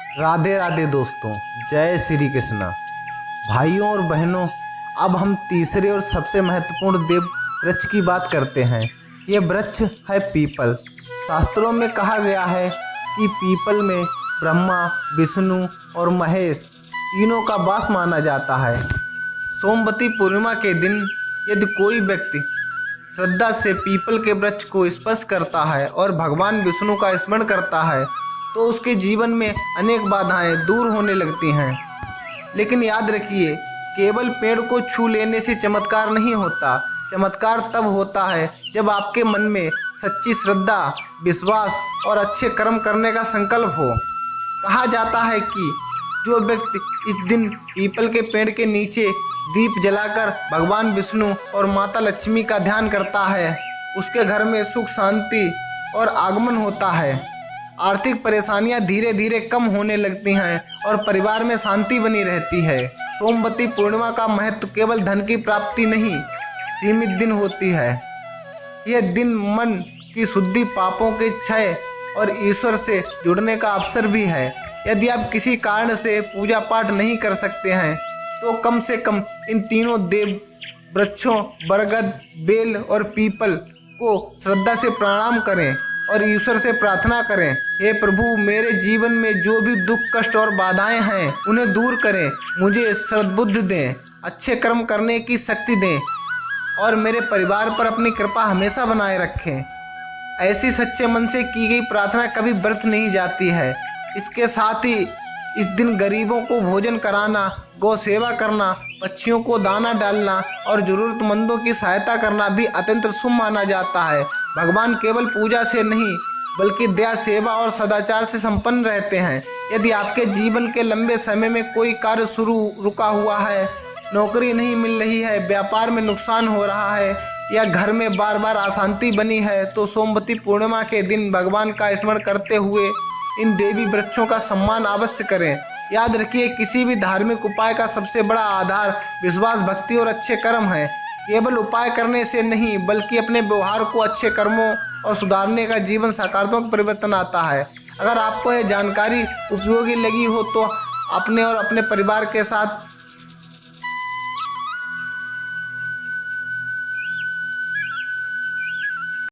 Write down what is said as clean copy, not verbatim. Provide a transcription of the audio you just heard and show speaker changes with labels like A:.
A: राधे राधे दोस्तों, जय श्री कृष्णा। भाइयों और बहनों, अब हम तीसरे और सबसे महत्वपूर्ण देव वृक्ष की बात करते हैं। ये वृक्ष है पीपल। शास्त्रों में कहा गया है कि पीपल में ब्रह्मा, विष्णु और महेश तीनों का वास माना जाता है। सोमवती पूर्णिमा के दिन यदि कोई व्यक्ति श्रद्धा से पीपल के वृक्ष को स्पर्श करता है और भगवान विष्णु का स्मरण करता है तो उसके जीवन में अनेक बाधाएं दूर होने लगती हैं। लेकिन याद रखिए, केवल पेड़ को छू लेने से चमत्कार नहीं होता। चमत्कार तब होता है जब आपके मन में सच्ची श्रद्धा, विश्वास और अच्छे कर्म करने का संकल्प हो। कहा जाता है कि जो व्यक्ति इस दिन पीपल के पेड़ के नीचे दीप जलाकर भगवान विष्णु और माता लक्ष्मी का ध्यान करता है, उसके घर में सुख, शांति और आगमन होता है। आर्थिक परेशानियां धीरे धीरे कम होने लगती हैं और परिवार में शांति बनी रहती है। सोमवती पूर्णिमा का महत्व केवल धन की प्राप्ति नहीं, सीमित दिन होती है। यह दिन मन की शुद्धि, पापों के क्षय और ईश्वर से जुड़ने का अवसर भी है। यदि आप किसी कारण से पूजा पाठ नहीं कर सकते हैं तो कम से कम इन तीनों देव वृक्षों बरगद, बेल और पीपल को श्रद्धा से प्रणाम करें और ईश्वर से प्रार्थना करें, हे प्रभु, मेरे जीवन में जो भी दुख, कष्ट और बाधाएं हैं उन्हें दूर करें, मुझे सद्बुद्धि दें, अच्छे कर्म करने की शक्ति दें और मेरे परिवार पर अपनी कृपा हमेशा बनाए रखें। ऐसी सच्चे मन से की गई प्रार्थना कभी व्यर्थ नहीं जाती है। इसके साथ ही इस दिन गरीबों को भोजन कराना, गौ सेवा करना, पक्षियों को दाना डालना और जरूरतमंदों की सहायता करना भी अत्यंत शुभ माना जाता है। भगवान केवल पूजा से नहीं बल्कि दया, सेवा और सदाचार से संपन्न रहते हैं। यदि आपके जीवन के लंबे समय में कोई कार्य रुका हुआ है, नौकरी नहीं मिल रही है, व्यापार में नुकसान हो रहा है या घर में बार बार अशांति बनी है, तो सोमवती पूर्णिमा के दिन भगवान का स्मरण करते हुए इन देवी वृक्षों का सम्मान अवश्य करें। याद रखिए, किसी भी धार्मिक उपाय का सबसे बड़ा आधार विश्वास, भक्ति और अच्छे कर्म है। केवल उपाय करने से नहीं बल्कि अपने व्यवहार को अच्छे कर्मों और सुधारने का जीवन सकारात्मक परिवर्तन आता है। अगर आपको यह जानकारी उपयोगी लगी हो तो अपने और अपने परिवार के साथ